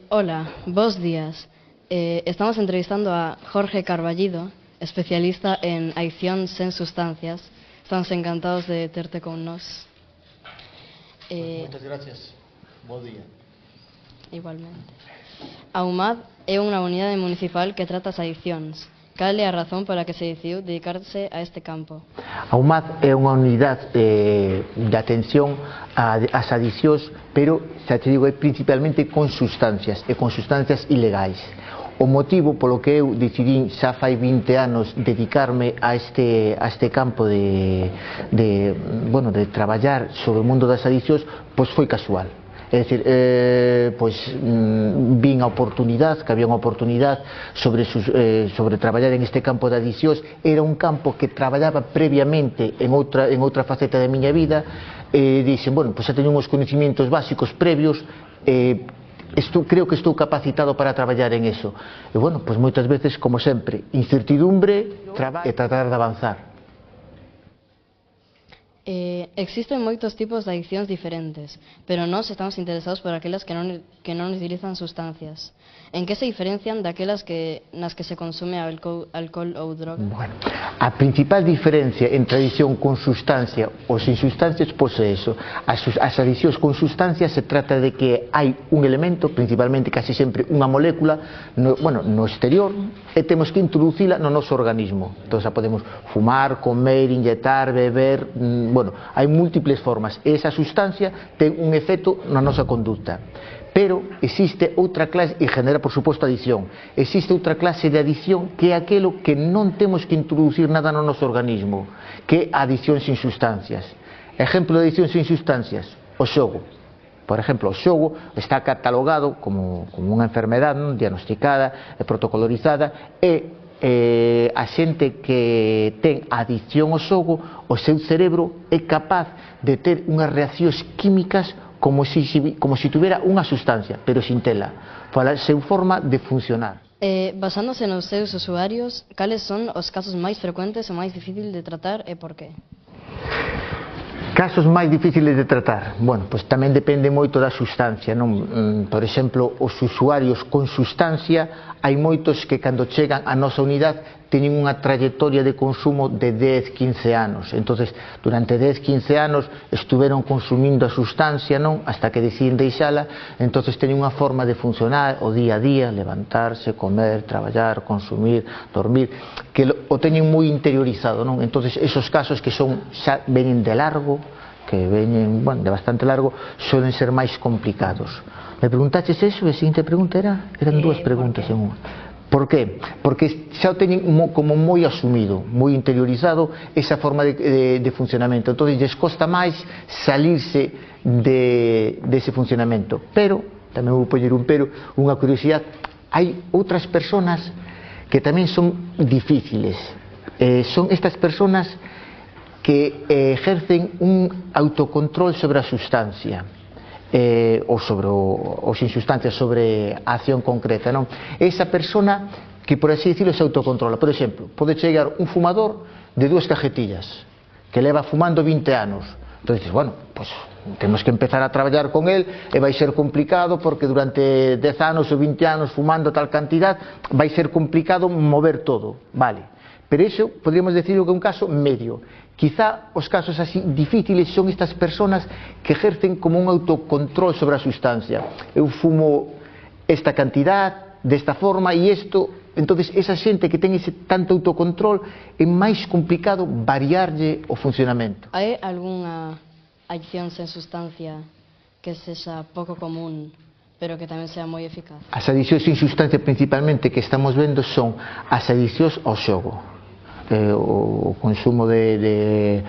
Hola, bos días. Estamos entrevistando a Jorge Carballido, especialista en adicción sen sustancias. Estamos encantados de terte con nós. Moitas gracias. Bo día. Igualmente. A UMAD é unha unidade municipal que trata as adiccións. Cal é a razón para que se decidiu dedicarse a este campo? A UMAD é unha unidade de atención ás adiccións, pero, xa te digo, é principalmente con sustancias e con sustancias ilegais. O motivo polo que eu decidín xa fai 20 anos dedicarme a este campo de traballar sobre o mundo das adiccións, pois foi casual. É dicir, vin a oportunidade, que había unha oportunidade sobre traballar en este campo de adiccións. Era un campo que traballaba previamente en outra faceta da miña vida, e dixen, bueno, pois xa teño uns coñecimientos básicos previos, creo que estou capacitado para traballar en eso. E bueno, pois moitas veces, como sempre, incertidumbre e tratar de avanzar. Existen moitos tipos de adiccións diferentes, pero nós estamos interesados por aquelas que non utilizan sustancias. En que se diferencian daquelas nas que se consume alcohol ou droga? Bueno, a principal diferencia entre adicción con sustancia ou sin sustancias, pois é eso. As adiccións con sustancias se trata de que hai un elemento, principalmente casi sempre unha molécula, no exterior, e temos que introducila no noso organismo. Entón, xa podemos fumar, comer, inyectar, beber, hai múltiples formas, e esa sustancia ten un efecto na nosa conducta. Pero existe outra clase, e genera por suposto adicción, existe outra clase de adicción que é aquelo que non temos que introducir nada no noso organismo, que é a adicción sin sustancias. Ejemplo de adicción sin sustancias, o xogo. Por exemplo, o xogo está catalogado como unha enfermedade diagnosticada e protocolorizada, e a xente que ten adicción ao xogo, o seu cerebro é capaz de ter unhas reaccións químicas como si tuvera unha sustancia, pero sin tela, pola seu forma de funcionar. Basándose nos seus usuarios, cales son os casos máis frecuentes e máis difíciles de tratar e por qué? Casos máis difíciles de tratar, bueno, pois tamén depende moito da sustancia, non? Por exemplo, os usuarios con sustancia, hai moitos que cando chegan á nosa unidade teñen unha trayectoria de consumo de 10-15 anos. Entonces, durante 10-15 anos estuveron consumindo a sustancia, non? Hasta que deciden deixala. Entonces teñen unha forma de funcionar o día a día, levantarse, comer, traballar, consumir, dormir, que o teñen moi interiorizado, non? Entonces, esos casos que xa veñen de largo, que veñen, de bastante largo, suelen ser máis complicados. Me preguntaches eso, e a seguinte pregunta eran dúas preguntas en unha. Por qué? Porque xa o teñen como moi asumido, moi interiorizado esa forma de funcionamento. Entón, lles costa máis salirse dese funcionamento. Pero, tamén vou poñer un pero, unha curiosidade, hai outras personas que tamén son difíciles. Son estas personas que ejercen un autocontrol sobre a sustancia, ou sin sustancia, sobre a acción concreta, non? Esa persona que, por así decirlo, se autocontrola. Por exemplo, pode chegar un fumador de 2 cajetillas que leva fumando 20 anos. Entón dices, bueno, pois temos que empezar a traballar con el, e vai ser complicado porque durante 10 anos ou 20 anos fumando tal cantidad vai ser complicado mover todo, vale. Pero iso podríamos decirlo que é un caso medio. Quizá os casos así difíciles son estas personas que ejercen como un autocontrol sobre a sustancia. Eu fumo esta cantidad, desta forma, e isto. Entonces, esa xente que ten ese tanto autocontrol, é máis complicado variarlle o funcionamento. Hai algunha adicción sen sustancia que sexa pouco común, pero que tamén sea moi eficaz? As adiccións sin sustancia principalmente que estamos vendo son as adiccións ao xogo. O consumo de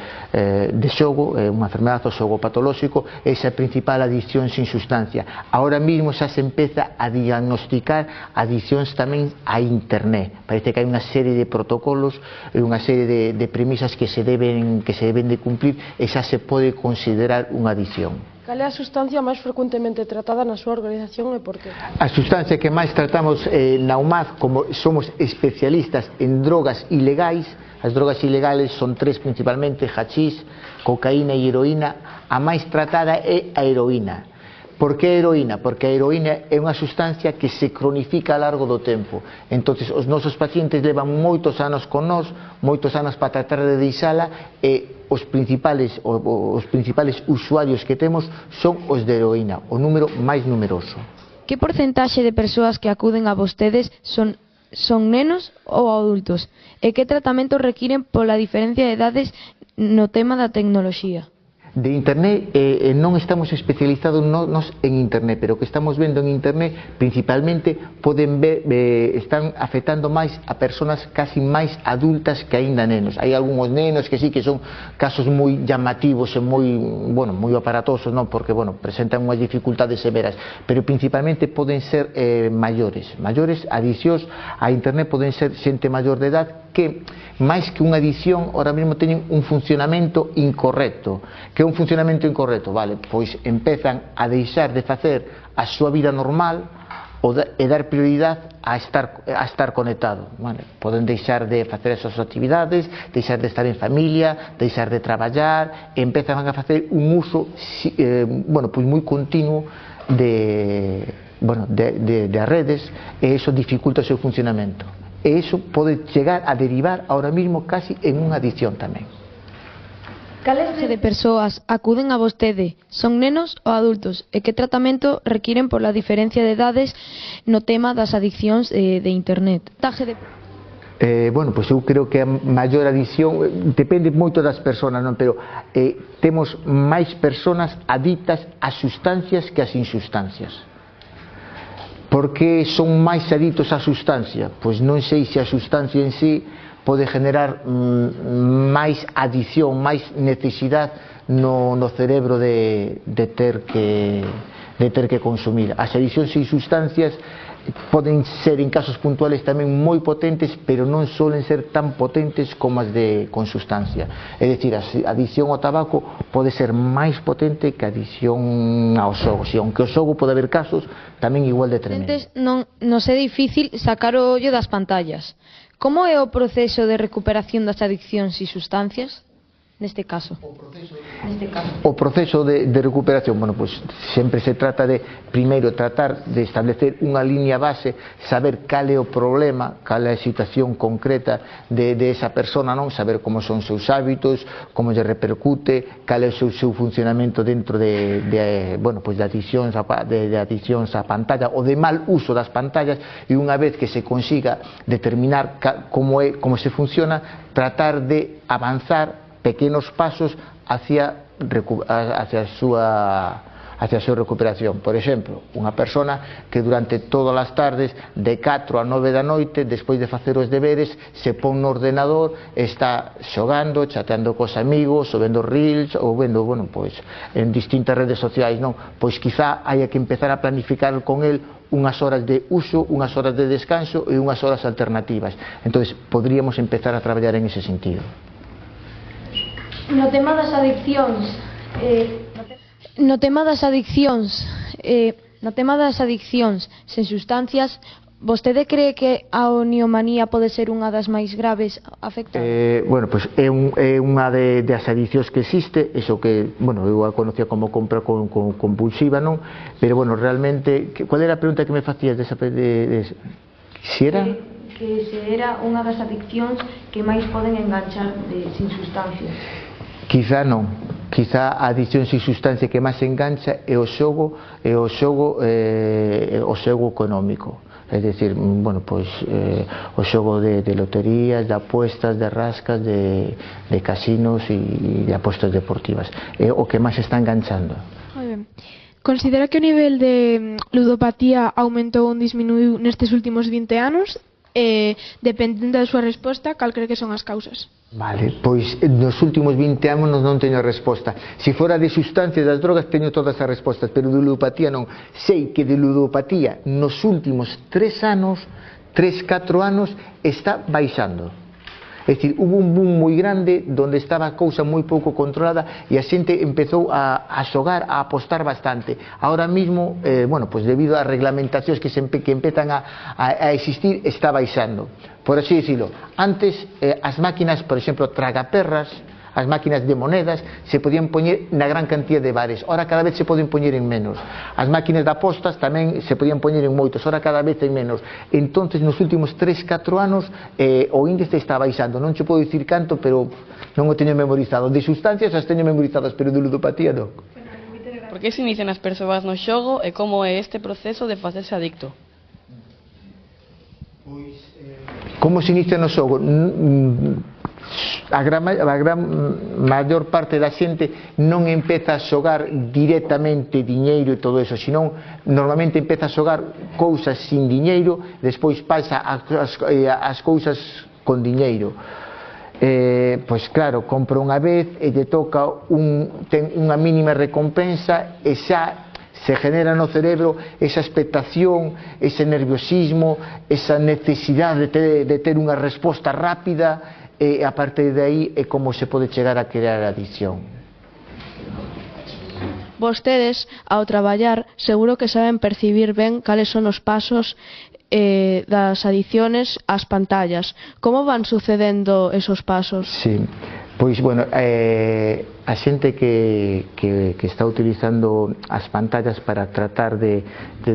xogo, unha enfermedade, o xogo patolóxico, esa é a principal adicción sin sustancia. Ahora mesmo xa se empeza a diagnosticar adiccións tamén a internet. Parece que hai unha serie de protocolos e unha serie de premisas que se deben de cumplir, e xa se pode considerar unha adicción. Cal é a sustancia máis frecuentemente tratada na súa organización e por qué? A sustancia que máis tratamos na UMAD, como somos especialistas en drogas ilegais, as drogas ilegales son 3 principalmente: hachís, cocaína e heroína. A máis tratada é a heroína. Por que a heroína? Porque a heroína é unha sustancia que se cronifica a largo do tempo. Entonces, os nosos pacientes levan moitos anos con nós, moitos anos para tratar de deixala, e os principales usuarios que temos son os de heroína, o número máis numeroso. Que porcentaxe de persoas que acuden a vostedes son nenos ou adultos? E que tratamento requiren pola diferencia de edades no tema da tecnoloxía? De internet, non estamos especializados nos en internet, pero o que estamos vendo en internet principalmente poden ver, están afectando máis a persoas casi máis adultas que aínda nenos. Hai algúns nenos que sí que son casos moi llamativos e moi aparatosos, non? Porque presentan unhas dificultades severas, pero principalmente poden ser maiores adiccións a internet, poden ser xente maior de edad que, máis que unha adicción, ahora mesmo teñen un funcionamento incorrecto. Que é un funcionamento incorrecto? Vale, pois empezan a deixar de facer a súa vida normal e dar prioridade a estar conectado. Vale, poden deixar de facer as súas actividades, deixar de estar en familia, deixar de traballar, e empezan a facer un uso moi continuo de redes, e iso dificulta o seu funcionamento. E iso pode chegar a derivar ahora mesmo casi en unha adicción tamén. Cales de persoas acuden a vostede? Son nenos ou adultos? E que tratamento requiren pola diferencia de edades no tema das adiccións de internet? Pois eu creo que a maior adicción depende moito das persoas, non? Pero temos máis persoas adictas a sustancias que a sin sustancias. Por que son máis adictos á sustancia? Pois non sei se a sustancia en sí pode generar máis adicción, máis necesidade no cerebro de ter que consumir. As adiccións sin sustancias poden ser en casos puntuales tamén moi potentes, pero non solen ser tan potentes como as con sustancia. É dicir, a adicción ao tabaco pode ser máis potente que a adicción ao xogo. Aunque o xogo pode haber casos tamén igual de tremendos. Non é difícil sacar o ollo das pantallas. Como é o proceso de recuperación das adiccións e sustancias? Neste caso. O proceso de recuperación, pois sempre se trata de, primeiro, tratar de establecer unha liña base, saber cal é o problema, cal é a situación concreta de esa persona, non? Saber como son os seus hábitos, como lle repercute, cal é o seu funcionamento dentro de adiccións á pantalla ou de mal uso das pantallas, e unha vez que se consiga determinar como se funciona, tratar de avanzar pequenos pasos hacia a súa recuperación. Por exemplo, unha persona que durante todas as tardes de 4 a 9 da noite, despois de facer os deberes, se pon no ordenador, está xogando, chateando cos amigos, ou vendo reels, ou vendo, en distintas redes sociais, non? Pois quizá haya que empezar a planificar con el unhas horas de uso, unhas horas de descanso e unhas horas alternativas. Entón, podríamos empezar a traballar en ese sentido. No tema das adiccións, sen sustancias, vostede cree que a oniomanía pode ser unha das máis graves afectadas? Pois é unha das adiccións que existe, iso que, eu a conocía como compra compulsiva, non? Pero, realmente, qual era a pregunta que me facías desa? Si era? Que se era unha das adiccións que máis poden enganchar sin sustancias. Quizá non. Quizá a adicción sin sustancia que máis engancha é o xogo económico. É dicir, o xogo de loterías, de apuestas, de rascas, de casinos e de apuestas deportivas. É o que máis está enganchando. Moi ben. Considera que o nivel de ludopatía aumentou ou disminuiu nestes últimos 20 anos? Dependendo da súa resposta, cal cree que son as causas? Vale, pois nos últimos 20 anos non teño a resposta. Se fora de sustancias das drogas teño todas as respostas, pero de ludopatía non. Sei que de ludopatía nos últimos 3-4 anos está baixando. É dicir, hubo un boom moi grande onde estaba a cousa moi pouco controlada e a xente empezou a xogar, a apostar bastante. Ahora mesmo, debido ás reglamentacións que empezan a existir, está baixando. Por así decirlo, antes as máquinas, por exemplo, tragaperras, as máquinas de monedas se podían poñer na gran cantidad de bares, ora cada vez se poden poñer en menos. As máquinas de apostas tamén se podían poñer en moitos, ora cada vez en menos. Entonces nos últimos 3-4 anos o índice está baixando, non che podo dicir canto, pero non o teño memorizado. De sustancias as teño memorizadas, pero de ludopatía non. Por que se inician as persoas no xogo e como é este proceso de facerse adicto? Como se inicia no xogo? A gran maior parte da xente non empeza a xogar directamente diñeiro e todo eso, senón normalmente empeza a xogar cousas sin diñeiro, despois pasa as cousas con diñeiro. Pois claro, compra unha vez e lle toca ten unha mínima recompensa e xa se genera no cerebro esa expectación, ese nerviosismo, esa necesidade de ter unha resposta rápida, e a partir de aí é como se pode chegar a crear a adicción. Vostedes, ao traballar, seguro que saben percibir ben cales son os pasos das adicciones ás pantallas. Como van sucedendo esos pasos? Sí. Pois, bueno, a xente que está utilizando as pantallas para tratar de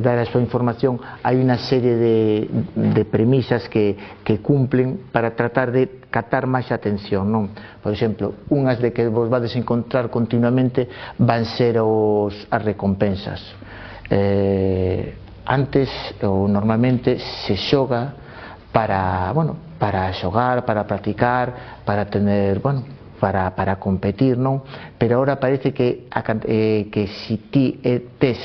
dar a súa información, hai unha serie de premisas que cumplen para tratar de captar máis atención, non? Por exemplo, unhas de que vos vades encontrar continuamente van ser as recompensas. Antes, ou normalmente, se xoga para xogar, para practicar, para tener, para competir, non? Pero agora parece que se ti tes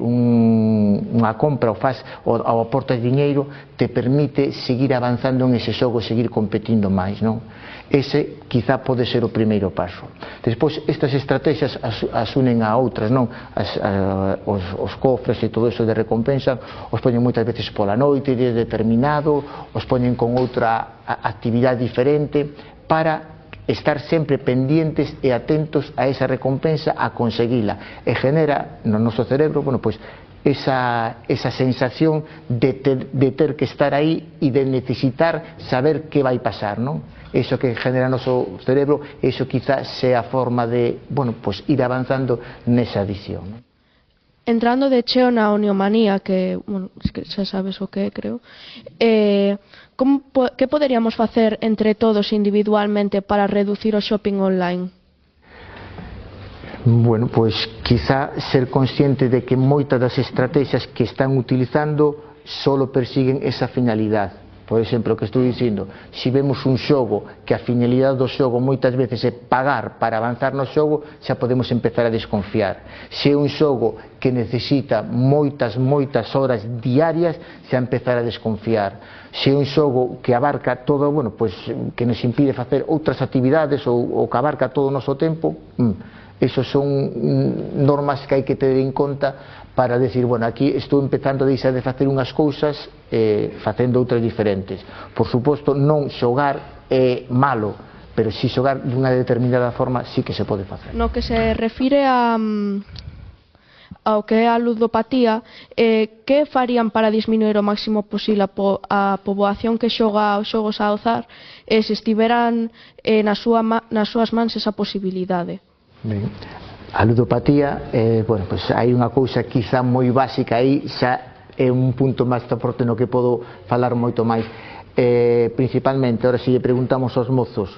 unha compra ou aportas diñeiro, te permite seguir avanzando en ese xogo, seguir competindo máis, non? Ese quizá pode ser o primeiro paso. Despois, estas estrategias as unen a outras, non? Os cofres e todo eso de recompensa os poñen moitas veces pola noite, día determinado, os poñen con outra actividade diferente para estar sempre pendientes e atentos a esa recompensa, a conseguila, e genera no noso cerebro, esa sensación de ter que estar aí e de necesitar saber que vai pasar, non? Eso que genera o noso cerebro, eso quizás sea a forma de, ir avanzando nesa adicción, non? Entrando de cheo na oniomanía, que xa sabes o que é, creo, que poderíamos facer entre todos individualmente para reducir o shopping online? Bueno, pois quizá ser consciente de que moitas das estrategias que están utilizando solo persiguen esa finalidade. Por exemplo, o que estou dicindo, se vemos un xogo que a finalidade do xogo moitas veces é pagar para avanzar no xogo, xa podemos empezar a desconfiar. Se é un xogo que necesita moitas horas diarias, xa empezar a desconfiar. Se é un xogo que abarca todo, que nos impide facer outras actividades ou que abarca todo o noso tempo, esos son normas que hai que ter en conta para decir, aquí estou empezando a deixar de facer unhas cousas facendo outras diferentes. Por suposto, non xogar é malo, pero si xogar dunha determinada forma sí que se pode facer. No que se refire ao que é a ludopatía, que farían para disminuir o máximo posible a poboación que xoga os xogos a azar se estiveran nas súas mans esa posibilidade? Ben, a ludopatía, hai unha cousa quizá moi básica aí, xa é un punto máis forte no que podo falar moito máis. Principalmente, ahora se lle preguntamos aos mozos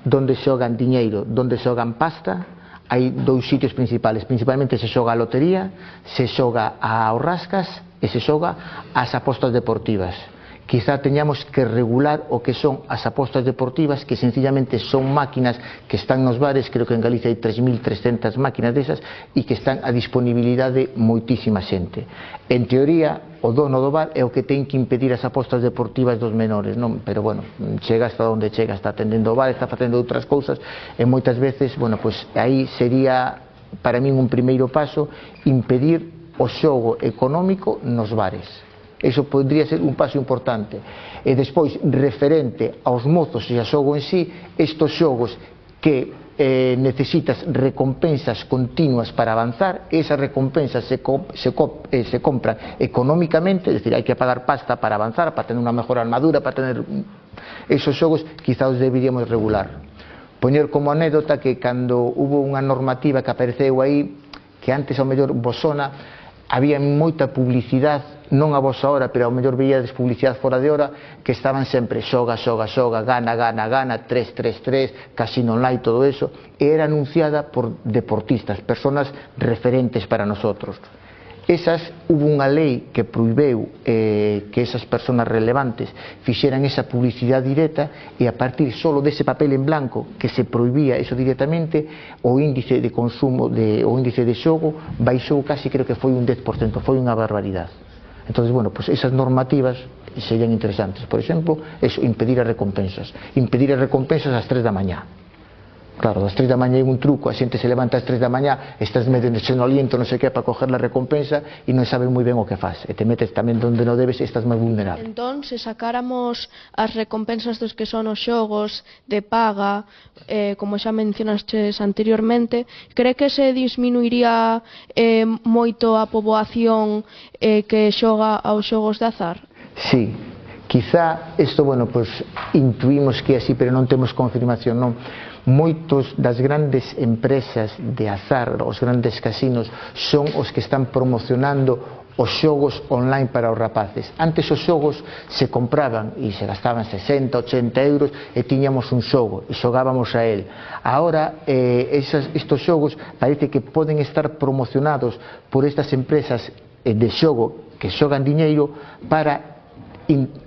onde xogan diñeiro, onde xogan pasta, hai dous sitios principales. Principalmente se xoga a lotería, se xoga ao rascas e se xoga ás apostas deportivas. Quizá teñamos que regular o que son as apostas deportivas, que sencillamente son máquinas que están nos bares, creo que en Galicia hai 3.300 máquinas desas, e que están a disponibilidade de moitísima xente. En teoría, o dono do bar é o que ten que impedir as apostas deportivas dos menores, non? Pero chega hasta onde chega, está atendendo o bar, está facendo outras cousas, e moitas veces, aí sería para min un primeiro paso impedir o xogo económico nos bares. Eso podría ser un paso importante. E despois, referente aos mozos e a xogo en sí, estos xogos que necesitas recompensas continuas para avanzar, esas recompensas se compran económicamente, es decir, hai que pagar pasta para avanzar, para tener unha mejor armadura, para tener esos xogos, quizá os deberíamos regular. Poñer como anécdota que cando hubo unha normativa que apareceu aí, que antes ao mellor vos sona, había moita publicidade, non a vosa hora, pero ao mellor veíades publicidade fora de hora, que estaban sempre xoga, xoga, xoga, gana, gana, gana, 3, 3, 3, casino online, todo eso, e era anunciada por deportistas, personas referentes para nosotros. Esas, hubo unha lei que prohibeu que esas personas relevantes fixeran esa publicidade directa, e a partir solo dese papel en blanco que se prohibía eso directamente, o índice de consumo, o índice de xogo baixou casi, creo que foi un 10%, foi unha barbaridade. Entonces, bueno, pues esas normativas serían interesantes. Por exemplo, eso, impedir as recompensas ás 3 da mañá. Claro, ás 3 da mañá é un truco, a xente se levanta ás 3 da mañá, estás medio no aliento, non sei que, para coger a recompensa, e non sabes moi ben o que fas, e te metes tamén onde non debes e estás máis vulnerable. Entón, se sacáramos as recompensas dos que son os xogos de paga, como xa mencionastes anteriormente, cree que se disminuiría moito a poboación que xoga aos xogos de azar? Sí, quizá isto, bueno, pues intuimos que é así, pero non temos confirmación, non. Moitos das grandes empresas de azar, os grandes casinos, son os que están promocionando os xogos online para os rapaces. Antes os xogos se compraban e se gastaban 60, 80 euros e tiñamos un xogo e xogábamos a él. Ahora estos xogos parece que poden estar promocionados por estas empresas de xogo que xogan diñeiro para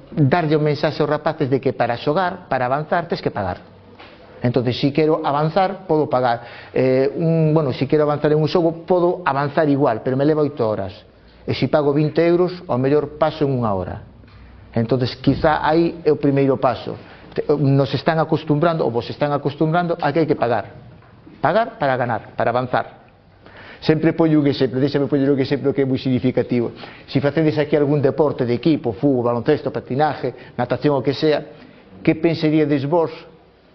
darlle o mensaxe aos rapaces de que para xogar, para avanzar, tens que pagar. Entonces, si quero avanzar, podo pagar. Bueno, si quero avanzar en un xogo, podo avanzar igual, pero me leva 8 horas. E se pago 20 euros, ao mellor paso en 1 hora. Entonces, quizá aí é o primeiro paso. Nos están acostumbrando, ou vos están acostumbrando, a que hai que pagar. Pagar para ganar, para avanzar. Sempre poño un exemplo, deixame poñer un exemplo que é moi significativo. Se facedes aquí algún deporte de equipo, fútbol, baloncesto, patinaje, natación, o que sea, que pensaríades vos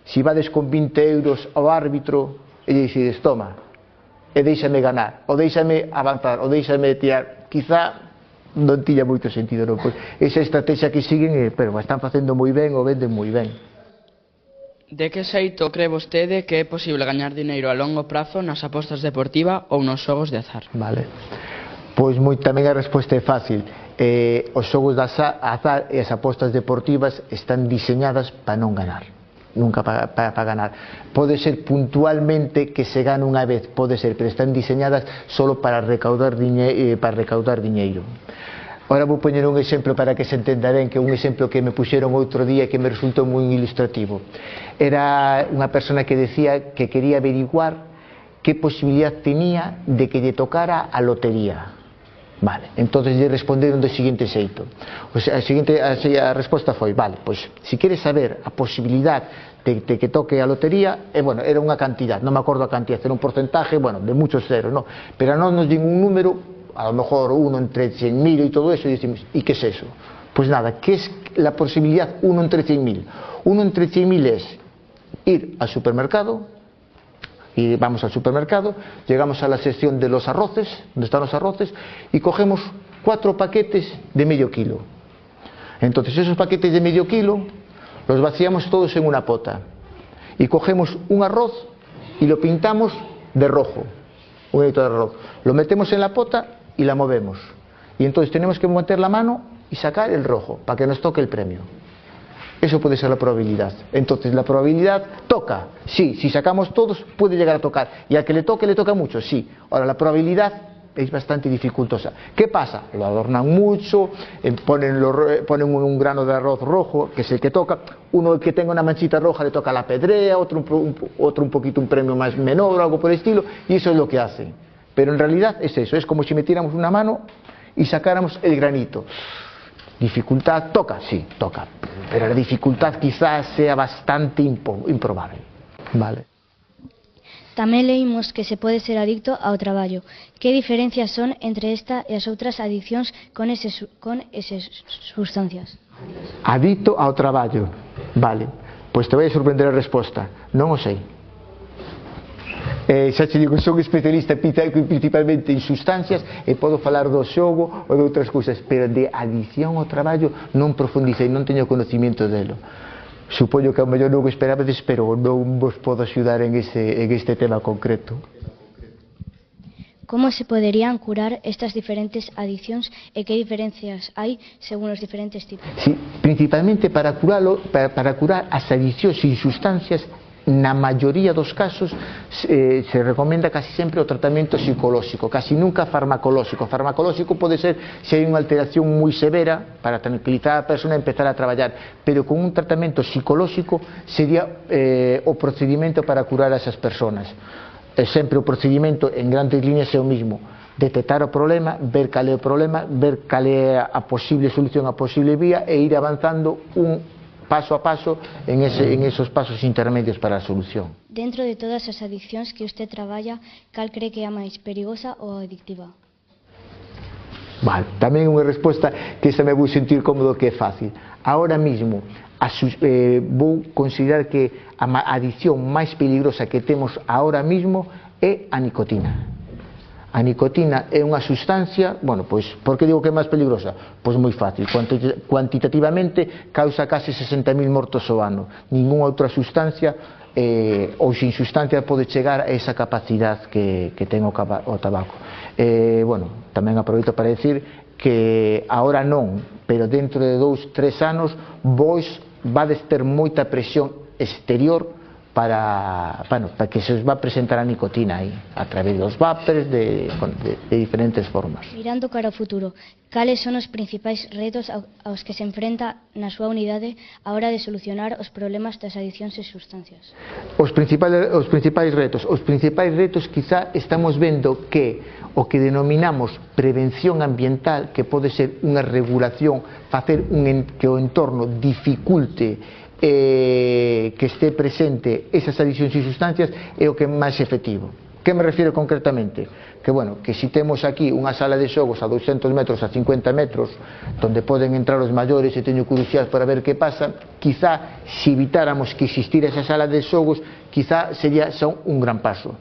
se vades con 20 euros ao árbitro e dicides, toma, e deixame ganar, ou deixame avanzar, ou deixame tirar? Quizá non tiña moito sentido, non? Pois esa estrategia que siguen, pero están facendo moi ben, ou venden moi ben. De que xeito cree vostede que é posible gañar dineiro a longo prazo nas apostas deportivas ou nos xogos de azar? Vale. Pois tamén a resposta é fácil. Os xogos de azar e as apostas deportivas están diseñadas para non ganar. Nunca para ganar. Pode ser puntualmente que se gane unha vez, pode ser, pero están diseñadas solo para recaudar diñeiro. Ahora vou poñer un exemplo para que se entenda ben, que é un exemplo que me puxeron outro día que me resultou moi ilustrativo. Era unha persona que decía que quería averiguar que posibilidad tenía de que lle tocara a lotería. Vale, entonces lle responderon do seguinte xeito. A resposta foi, vale, pois, se queres saber a posibilidad de que toque a lotería, bueno, era unha cantidad, non me acordo a cantidad, era un porcentaje, bueno, de muchos ceros, no? Pero a non nos din un número, a lo mejor uno entre 100.000 e todo eso, e decimos, ¿y qué es eso? Pues nada, ¿qué es la posibilidad 1 entre 100.000? 1 entre 100.000 es ir al supermercado, y vamos al supermercado, llegamos a la sección de los arroces, donde están los arroces, y cogemos 4 paquetes de medio kilo. Entonces esos paquetes de medio kilo los vaciamos todos en una pota y cogemos un arroz y lo pintamos de rojo, un dedito de arroz, lo metemos en la pota y la movemos, y entonces tenemos que meter la mano y sacar el rojo para que nos toque el premio. Eso puede ser la probabilidad. Entonces la probabilidad toca, sí, si sacamos todos puede llegar a tocar, y al que le toca mucho, sí. Ahora la probabilidad es bastante dificultosa. ¿Qué pasa? Lo adornan mucho, ponen un grano de arroz rojo, que es el que toca, uno que tenga una manchita roja le toca la pedrea, otro un poquito un premio más menor o algo por el estilo, y eso es lo que hacen. Pero en realidad es eso, es como si metiéramos una mano y sacáramos el granito. ¿Dificultad? Toca, sí, toca, pero la dificultad quizás sea bastante improbable. Vale. Tamén leímos que se pode ser adicto ao traballo. Que diferencias son entre esta e as outras adiccións con esas sustancias? Adicto ao traballo, vale, pois te vai a sorprender a resposta, non o sei. Xa te digo, son especialista principalmente en sustancias e podo falar do xogo ou de outras cousas, pero de adicción ao traballo non profundicei, non teño conocimiento delo. supoño que ao mellor non o esperabades, pero non vos podo axudar en este tema concreto. Como se poderían curar estas diferentes adiccións e que diferencias hai según os diferentes tipos? Sí, principalmente para curar as adiccións sin sustancias, na maioría dos casos se recomenda casi sempre o tratamento psicolóxico, casi nunca farmacolóxico. Farmacolóxico pode ser se hai unha alteración moi severa para tranquilizar a persona e empezar a traballar, pero con un tratamento psicolóxico sería o procedimento para curar a esas personas. É sempre o procedimento en grandes líneas é o mismo: detectar o problema, ver cal é o problema, ver cal é a posible solución, a posible vía, e ir avanzando un paso a paso en esos pasos intermedios para a solución. Dentro de todas as adiccións que usted traballa, cal cree que é a máis perigosa ou adictiva? Vale, tamén unha resposta que esa me vou sentir cómodo, que é fácil. Ahora mismo vou considerar que a adicción máis peligrosa que temos ahora mismo é a nicotina. A nicotina é unha sustancia, bueno, pois, por que digo que é máis peligrosa? Pois moi fácil, cuantitativamente causa case 60.000 mortos ao ano. Ninguna outra sustancia ou sin sustancia pode chegar a esa capacidade que ten o tabaco. Bueno, tamén aproveito para decir que ahora non, pero dentro de 2-3 anos vos vades ter moita presión exterior para que se os va a presentar a nicotina aí, a través dos vapers, de diferentes formas. Mirando cara ao futuro, cales son os principais retos aos que se enfrenta na súa unidade a hora de solucionar os problemas das adiccións e sustancias? Os principais retos quizá estamos vendo que o que denominamos prevención ambiental, que pode ser unha regulación, facer que o entorno dificulte que este presente esas adiccións e sustancias, é o que é máis efectivo. Que me refiero concretamente? Que, bueno, que si temos aquí unha sala de xogos a 200 metros, a 50 metros, donde poden entrar os maiores e teño curiosidade para ver que pasa, quizá se evitáramos que existira esa sala de xogos, quizá sería xa un gran paso.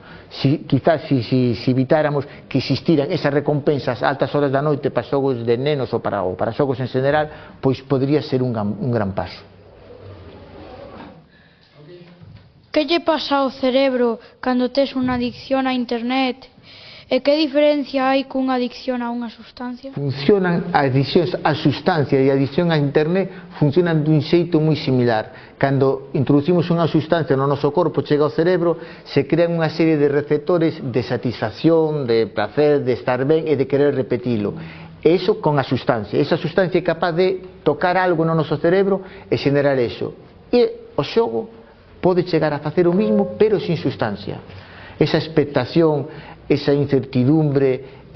Quizá se evitáramos que existiran esas recompensas a altas horas da noite para xogos de nenos ou para xogos en general, pois podría ser un gran paso. Que lle pasa ao cerebro cando tes unha adicción á internet? E que diferencia hai cunha adicción a unha sustancia? Funcionan adiccións á sustancia e a adicción á internet funcionan dun xeito moi similar. Cando introducimos unha sustancia no noso corpo, chega ao cerebro, se crean unha serie de receptores de satisfacción, de placer, de estar ben e de querer repetilo. E iso con a sustancia. Esa sustancia é capaz de tocar algo no noso cerebro e xenerar iso. E o xogo pode chegar a facer o mismo, pero sin sustancia. Esa expectación, esa incertidumbre,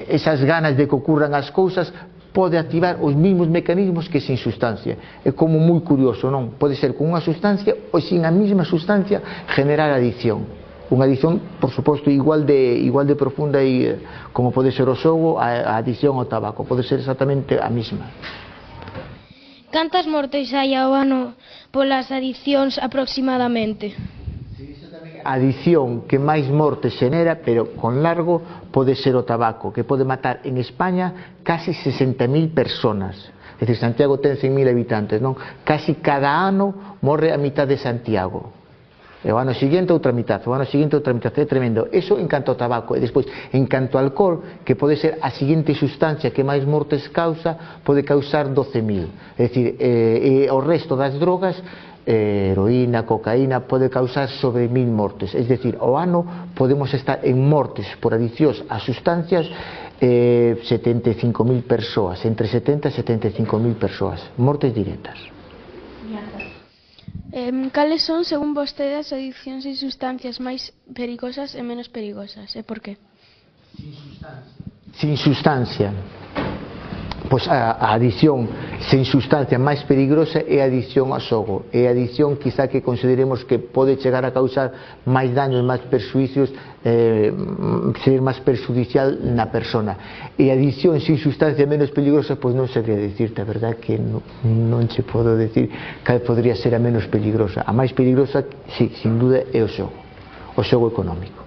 esas ganas de que ocurran as cousas, pode activar os mesmos mecanismos que sin sustancia. É como moi curioso, non? Pode ser con unha sustancia ou sin a mesma sustancia generar adicción. Unha adicción, por suposto, igual de profunda e como pode ser o xogo, a adicción ao tabaco. Pode ser exactamente a mesma. Cantas mortes hai ao ano polas adiccións aproximadamente? A adicción que máis mortes xenera, pero con largo, pode ser o tabaco, que pode matar en España casi 60.000 personas. É dicir, Santiago ten 100.000 habitantes, non? Casi cada ano morre a mitad de Santiago. E o ano seguinte outra mitad, o ano seguinte outra mitad, é tremendo. Eso en canto ao tabaco. E despois, en canto ao alcohol, que pode ser a seguinte sustancia que máis mortes causa, pode causar 12.000. É dicir, o resto das drogas, heroína, cocaína, pode causar sobre 1.000 mortes. É dicir, ao ano podemos estar en mortes por adiccións a sustancias 75.000 persoas, entre 70 e 75.000 persoas, mortes directas. Cales son, según vostede, as adiccións e sustancias máis perigosas e menos perigosas? E por qué? Sin sustancia. Pois a adicción sen sustancia máis peligrosa é a adicción ao xogo. É a adicción quizá que consideremos que pode chegar a causar máis daños, máis perxuicios, ser máis perxudicial na persona. E a adicción sin sustancia menos peligrosa, pois non sabría dicirte, a verdad que non che podo decir cal podría ser a menos peligrosa. A máis peligrosa, sí, sin duda, é o xogo económico.